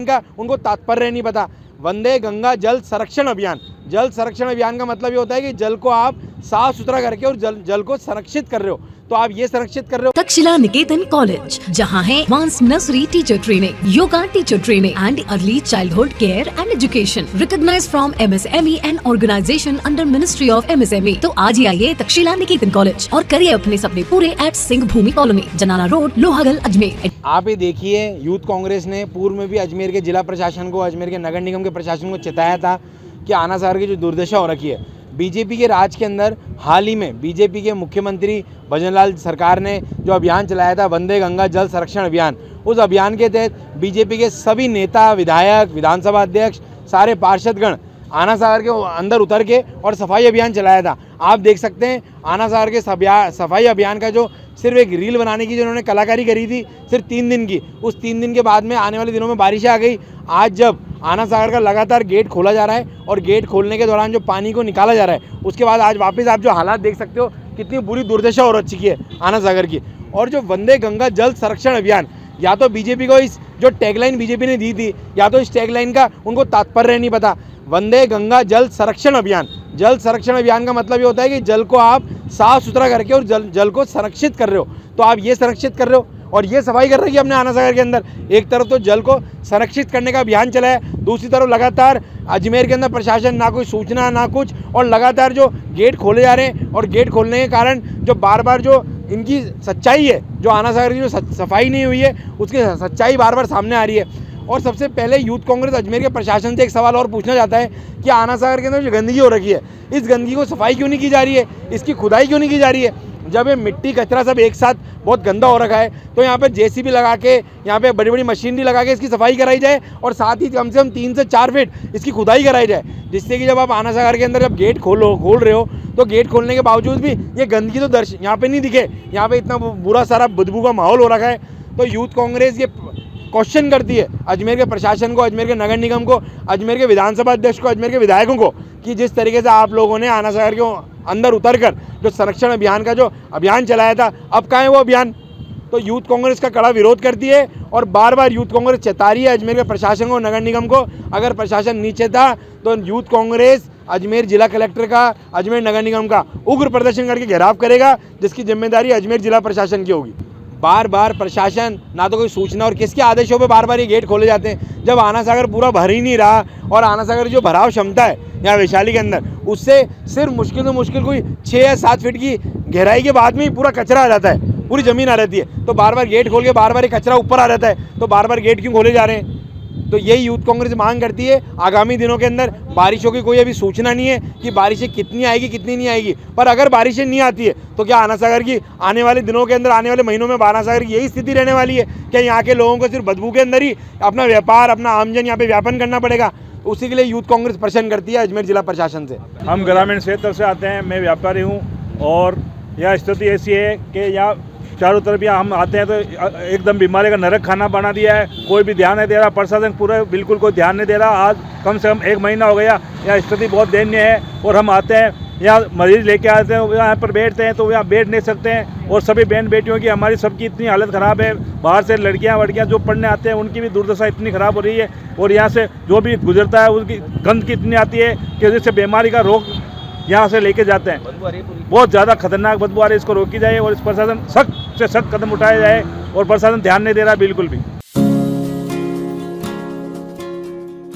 का उनको तात्पर्य नहीं पता। वंदे गंगा जल संरक्षण अभियान, जल संरक्षण अभियान का मतलब ये होता है कि जल को आप साफ सुथरा करके और जल को संरक्षित कर रहे हो, तो आप ये संरक्षित कर रहे हो। तक्षशिला निकेतन कॉलेज, जहां है advance nursery teacher training, yoga teacher training and early childhood care and education, recognized from MSME and organization under ministry of MSME। तो आज ही आइए तक्षशिला निकेतन कॉलेज और करिए अपने सपने पूरे एट सिंह भूमि कॉलोनी, जनाना रोड, लोहागल, अजमेर। आप ये देखिए, यूथ कांग्रेस ने पूर्व में भी अजमेर के जिला प्रशासन को, अजमेर के नगर निगम के प्रशासन को चेताया था कि आना सागर की जो दुर्दशा हो रखी है बीजेपी के राज के अंदर। हाल ही में बीजेपी के मुख्यमंत्री भजनलाल सरकार ने जो अभियान चलाया था वंदे गंगा जल संरक्षण अभियान, उस अभियान के तहत बीजेपी के सभी नेता, विधायक, विधानसभा अध्यक्ष, सारे पार्षदगण आना सागर के अंदर उतर के और सफाई अभियान चलाया था। आप देख सकते हैं आना सागर के सफाई अभियान का जो सिर्फ एक रील बनाने की जो उन्होंने कलाकारी करी थी सिर्फ 3 दिन की, उस 3 दिन के बाद में आने वाले दिनों में बारिशें आ गई। आज जब आना सागर का लगातार गेट खोला जा रहा है और गेट खोलने के दौरान जो पानी को निकाला जा रहा है, उसके बाद आज वापस आप जो हालात देख सकते हो कितनी बुरी दुर्दशा हो चुकी है आना सागर की। और जो वंदे गंगा जल संरक्षण अभियान, या तो बीजेपी को इस जो टैगलाइन बीजेपी ने दी थी, या तो इस टैगलाइन का उनको तात्पर्य नहीं पता। वंदे गंगा जल संरक्षण अभियान, जल संरक्षण अभियान का मतलब ये होता है कि जल को आप साफ सुथरा करके और जल को संरक्षित कर रहे हो, तो आप ये संरक्षित कर रहे हो और ये सफाई कर रही है अपने आना सागर के अंदर। एक तरफ तो जल को संरक्षित करने का अभियान चला है, दूसरी तरफ लगातार अजमेर के अंदर प्रशासन ना कोई सूचना ना कुछ, और लगातार जो गेट खोले जा रहे हैं और गेट खोलने के कारण जो बार बार जो इनकी सच्चाई है, जो आना सागर की जो सफाई नहीं हुई है उसकी सच्चाई बार बार सामने आ रही है। और सबसे पहले यूथ कांग्रेस अजमेर के प्रशासन से एक सवाल और पूछना चाहता है कि आना सागर के अंदर जो गंदगी हो रखी है, इस गंदगी को सफाई क्यों नहीं की जा रही है, इसकी खुदाई क्यों नहीं की जा रही है। जब ये मिट्टी कचरा सब एक साथ बहुत गंदा हो रखा है तो यहाँ पे JCB लगा के, यहाँ पे बड़ी बड़ी मशीनरी लगा के इसकी सफाई कराई जाए और साथ ही कम से कम 3 से 4 फीट इसकी खुदाई कराई जाए, जिससे कि जब आप आना सागर के अंदर जब गेट खोल रहे हो तो गेट खोलने के बावजूद भी ये गंदगी तो यहाँ पे नहीं दिखे, यहाँ पे इतना बुरा सारा बदबू का माहौल हो रखा है। तो यूथ कांग्रेस ये क्वेश्चन करती है अजमेर के प्रशासन को, अजमेर के नगर निगम को, अजमेर के विधानसभा अध्यक्ष को, अजमेर के विधायकों को कि जिस तरीके से आप लोगों ने आना सागर के अंदर उतरकर जो संरक्षण अभियान का जो अभियान चलाया था, अब कहाँ है वो अभियान। तो यूथ कांग्रेस का कड़ा विरोध करती है और बार बार यूथ कांग्रेस चेता रही है अजमेर के प्रशासन को, नगर निगम को। अगर प्रशासन नीचे था तो यूथ कांग्रेस अजमेर जिला कलेक्टर का, अजमेर नगर निगम का उग्र प्रदर्शन करके घेराव करेगा, जिसकी जिम्मेदारी अजमेर जिला प्रशासन की होगी। बार बार प्रशासन ना तो कोई सूचना और किसके आदेशों पे बार बार ये गेट खोले जाते हैं, जब आना सागर पूरा भर ही नहीं रहा और आना सागर की जो भराव क्षमता है यहाँ वैशाली के अंदर, उससे सिर्फ मुश्किल से मुश्किल कोई 6 या 7 फीट की गहराई के बाद में ही पूरा कचरा आ जाता है, पूरी ज़मीन आ जाती है। तो बार बार गेट खोल के बार बार ये कचरा ऊपर आ जाता है, तो बार बार गेट क्यों खोले जा रहे हैं। तो यही यूथ कांग्रेस मांग करती है। आगामी दिनों के अंदर बारिशों की कोई अभी सूचना नहीं है कि बारिशें कितनी आएगी कितनी नहीं आएगी, पर अगर बारिशें नहीं आती है तो क्या आना सागर की आने वाले दिनों के अंदर, आने वाले महीनों में आना सागर की यही स्थिति रहने वाली है? क्या यहाँ के लोगों को सिर्फ बदबू के अंदर ही अपना व्यापार, अपना आमजन यहाँ पे व्यापन करना पड़ेगा? उसी के लिए यूथ कांग्रेस प्रश्न करती है अजमेर जिला प्रशासन से। हम ग्रामीण क्षेत्र से आते हैं, मैं व्यापारी हूँ और यह स्थिति ऐसी है कि यहाँ चारों तरफ यहाँ हम आते हैं तो एकदम बीमारी का नरक खाना बना दिया है। कोई भी ध्यान नहीं दे रहा, प्रशासन पूरा बिल्कुल कोई ध्यान नहीं दे रहा। आज कम से कम 1 महीना हो गया, यहाँ स्थिति बहुत दयनीय है। और हम आते हैं यहाँ मरीज लेके आते हैं, यहाँ पर बैठते हैं तो यहाँ बैठ नहीं सकते हैं। और सभी बहन बेटियों की, हमारी सबकी इतनी हालत ख़राब है। बाहर से लड़कियाँ जो पढ़ने आते हैं उनकी भी दुर्दशा इतनी ख़राब हो रही है। और यहाँ से जो भी गुजरता है उसकी गंद की इतनी आती है कि जिससे बीमारी का रोग यहाँ से लेके जाते हैं। बहुत ज़्यादा खतरनाक बदबू आ रही है, इसको रोकी जाए और इस प्रशासन सख्त से सख्त कदम उठाया जाए। और प्रशासन ध्यान नहीं दे रहा बिल्कुल भी।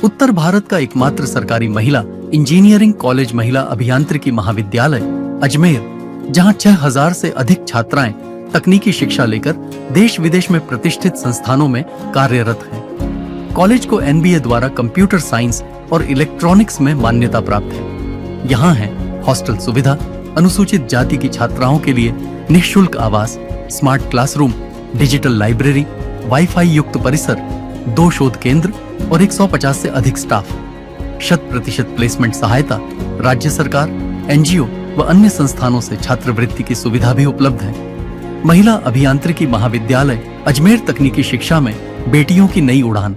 उत्तर भारत का एकमात्र सरकारी महिला इंजीनियरिंग कॉलेज महिला अभियांत्रिकी महाविद्यालय अजमेर, जहां 6000 से अधिक छात्राएं तकनीकी शिक्षा लेकर देश विदेश में प्रतिष्ठित संस्थानों में कार्यरत हैं। कॉलेज को NBA द्वारा कंप्यूटर साइंस और इलेक्ट्रॉनिक्स में मान्यता प्राप्त है। यहाँ है हॉस्टल सुविधा, अनुसूचित जाति की छात्राओं के लिए निःशुल्क आवास, smart classroom, digital library, wifi युक्त परिसर, 2 शोध केंद्र और 150 से अधिक स्टाफ। 100% प्लेसमेंट सहायता, राज्य सरकार, NGO व अन्य संस्थानों से छात्रवृत्ति की सुविधा भी उपलब्ध है। महिला अभियांत्रिकी महाविद्यालय अजमेर, तकनीकी शिक्षा में बेटियों की नई उड़ान।